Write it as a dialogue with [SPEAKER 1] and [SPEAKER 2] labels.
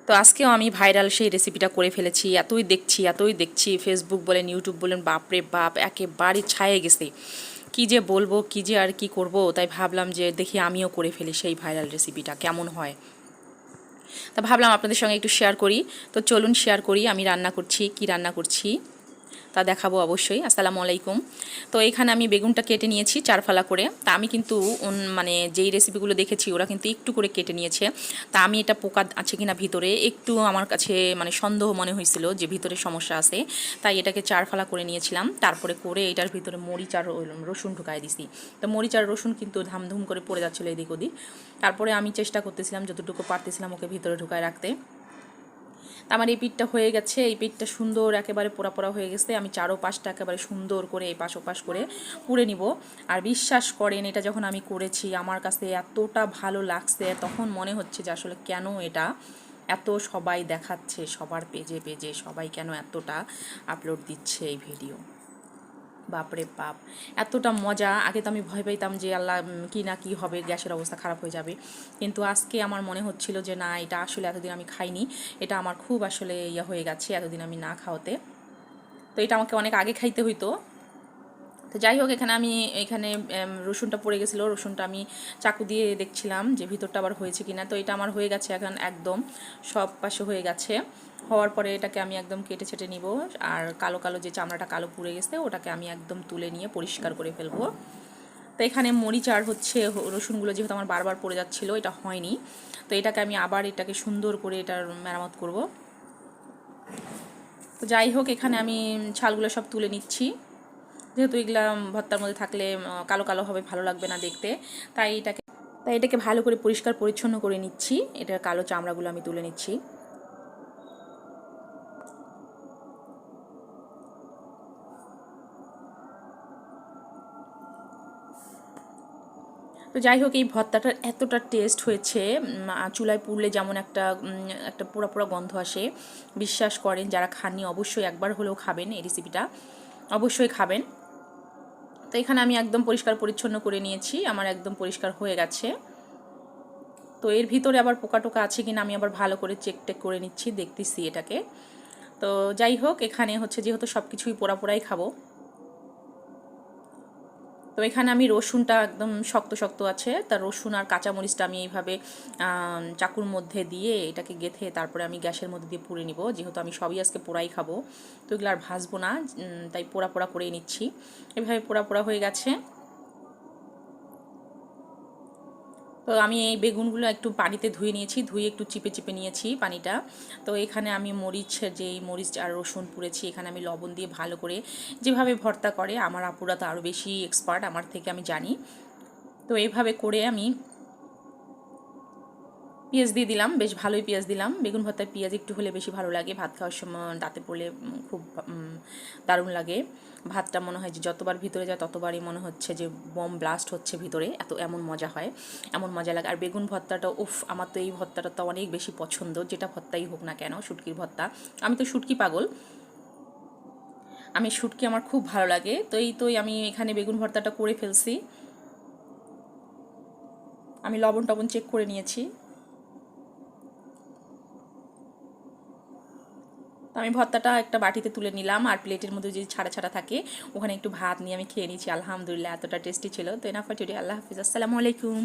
[SPEAKER 1] তো আজকেও আমি ভাইরাল সেই রেসিপিটা করে ফেলেছি। এতই দেখছি ফেসবুক বলেন ইউটিউব বলেন, বাপরে বাপ একেবারে ছায়ে গেছে। কি যে বলবো, কি যে আর কি করব, তাই ভাবলাম যে দেখি আমিও করে ফেলি সেই ভাইরাল রেসিপিটা কেমন হয়। তা ভাবলাম আপনাদের সঙ্গে একটু শেয়ার করি। তো চলুন শেয়ার করি আমি রান্না করছি, কি রান্না করছি তা দেখাবো অবশ্যই। আসসালামু আলাইকুম। তো এখানে আমি বেগুনটা কেটে নিয়েছি চারফালা করে। তা আমি কিন্তু মানে যেই রেসিপিগুলো দেখেছি ওরা কিন্তু একটু করে কেটে নিয়েছে। তা আমি এটা পোকা আছে কিনা ভিতরে একটু আমার কাছে মানে সন্দেহ মনে হয়েছিল যে ভিতরে সমস্যা আছে, তাই এটাকে চারফালা করে নিয়েছিলাম। তারপরে করে এটার ভিতরে মরিচ আর রসুন ঢুকাই দিছি। তো মরিচ আর রসুন কিন্তু ধামধুম করে পড়ে যাচ্ছিলো এদিক ওদিক। তারপরে আমি চেষ্টা করতেছিলাম যতটুকু পারতেছিলাম ওকে ভিতরে ঢুকায় রাখতে। আমার এই পিঠটা হয়ে গেছে, এই পিঠটা সুন্দর একেবারে পোড়া পোড়া হয়ে গেছে। আমি চারো পাশটা একেবারে সুন্দর করে এই পাশ ওপাশ করে পুড়ে নিব। আর বিশ্বাস করেন এটা যখন আমি করেছি আমার কাছে এতটা ভালো লাগছে, তখন মনে হচ্ছে যে আসলে কেন এটা এত সবাই দেখাচ্ছে, সবার পেজে পেজে সবাই কেন এতটা আপলোড দিচ্ছে এই ভিডিও। বাপরে বাপ, এতটা মজা! আগে তো আমি ভয় পাইতাম যে আল্লাহ কি না কি হবে, গ্যাসের অবস্থা খারাপ হয়ে যাবে। কিন্তু আজকে আমার মনে হচ্ছিল যে না, এটা আসলে এতদিন আমি খাইনি, এটা আমার খুব আসলে ইয়ে হয়ে গেছে এতদিন আমি না খাওয়াতে। তো এটা আমাকে অনেক আগে খাইতে হইতো। তো যাই হোক, এখানে রসুনটা পড়ে গেছিলো, রসুনটা আমি চাকু দিয়ে দেখছিলাম যে ভিতরটা আবার হয়েছে কিনা। তো এটা আমার হয়ে গেছে এখন, একদম সব পাশে হয়ে গেছে। হওয়ার পরে এটাকে আমি একদম কেটে ছেটে নিব। আর কালো কালো যে চামড়াটা কালো পুড়ে গেছে ওটাকে আমি একদম তুলে নিয়ে পরিষ্কার করে ফেলবো। তো এখানে মরিচ আর রসুনগুলো যেহেতু আমার বারবার পড়ে যাচ্ছিলো, এটা হয়নি। তো এটাকে আমি আবার এটাকে সুন্দর করে এটার মেরামত করব। তো যাই হোক, এখানে আমি ছালগুলো সব তুলে নিচ্ছি, যেহেতু এগুলা ভর্তার মধ্যে থাকলে কালো কালো হবে, ভালো লাগবে না দেখতে। তাই এটাকে ভালো করে পরিষ্কার পরিচ্ছন্ন করে নিচ্ছি, এটার কালো চামড়াগুলো আমি তুলে নিচ্ছি। তো যাই হোক, এই ভর্তাটার এতটা টেস্ট হয়েছে, চুলায় পুড়লে যেমন একটা পোড়া পোড়া গন্ধ আসে, বিশ্বাস করেন যারা খাননি অবশ্যই একবার হলেও খাবেন, এই রেসিপিটা অবশ্যই খাবেন। তো এখানে আমি একদম পরিষ্কার পরিচ্ছন্ন করে নিয়েছি, আমার একদম পরিষ্কার হয়ে গেছে। তো এর ভিতরে আবার পোকা টোকা আছে কিনা আমি আবার ভালো করে চেক টেক করে নিচ্ছি, দেখতেছি এটাকে। তো যাই হোক, এখানে হচ্ছে যেহেতু সব কিছুই পোড়া পোড়াই খাবো, তো এখানে আমি রসুনটা একদম শক্ত শক্ত আছে, তার রসুন আর কাঁচামরিচটা আমি এইভাবে চাকুর মধ্যে দিয়ে এটাকে গেঁথে তারপরে আমি গ্যাসের মধ্যে দিয়ে পুড়ে নিব। যেহেতু আমি সবই আজকে পোড়াই খাবো, তো এগুলো আর ভাজবো না, তাই পোড়া পোড়া করেই নিচ্ছি। এভাবে পোড়া পোড়া হয়ে গেছে। তো আমি এই বেগুনগুলো একটু পানিতে ধুয়ে নিয়েছি, ধুয়ে একটু চিপে চিপে নিয়েছি পানিটা। তো এখানে আমি মরিচ আর রসুন পুড়েছি, এখানে আমি লবণ দিয়ে ভালো করে যেভাবে ভর্তা করে, আমার আপুরা তো আরও বেশি এক্সপার্ট আমার থেকে, আমি জানি। তো এইভাবে করে আমি পেঁয়াজ দিয়ে দিলাম, বেশ ভালোই পেঁয়াজ দিলাম। বেগুন ভর্তায় পেঁয়াজ একটু হলে বেশি ভালো লাগে, ভাত খাওয়ার সময় দাঁতে পড়লে খুব দারুণ লাগে। ভাতটা মনে হয় যে যতবার ভিতরে যায় ততবারই মনে হচ্ছে যে বম ব্লাস্ট হচ্ছে ভিতরে, এমন মজা হয়, এমন মজা লাগে। আর বেগুন ভর্তাটা উফ, আমার তো এই ভর্তাটা তো অনেক বেশি পছন্দ, যেটা ভর্তাই হোক না কেন, শুটকির ভর্তা। আমি তো শুটকি পাগল, শুটকি আমার খুব ভালো লাগে। তো আমি এখানে বেগুন ভর্তাটা করে ফেলছি, আমি লবণ টবণ চেক করে নিয়েছি। তো আমি ভর্তাটা একটা বাটিতে তুলে নিলাম, আর প্লেটের মধ্যে যদি ছাড়া ছাড়া থাকে ওখানে একটু ভাত নিয়ে আমি খেয়ে নিয়েছি। আলহামদুলিল্লাহ, এতটা টেস্টি ছিল। তো এনাফ ফর টুডে, আল্লাহ হাফিজ, আসসালামু আলাইকুম।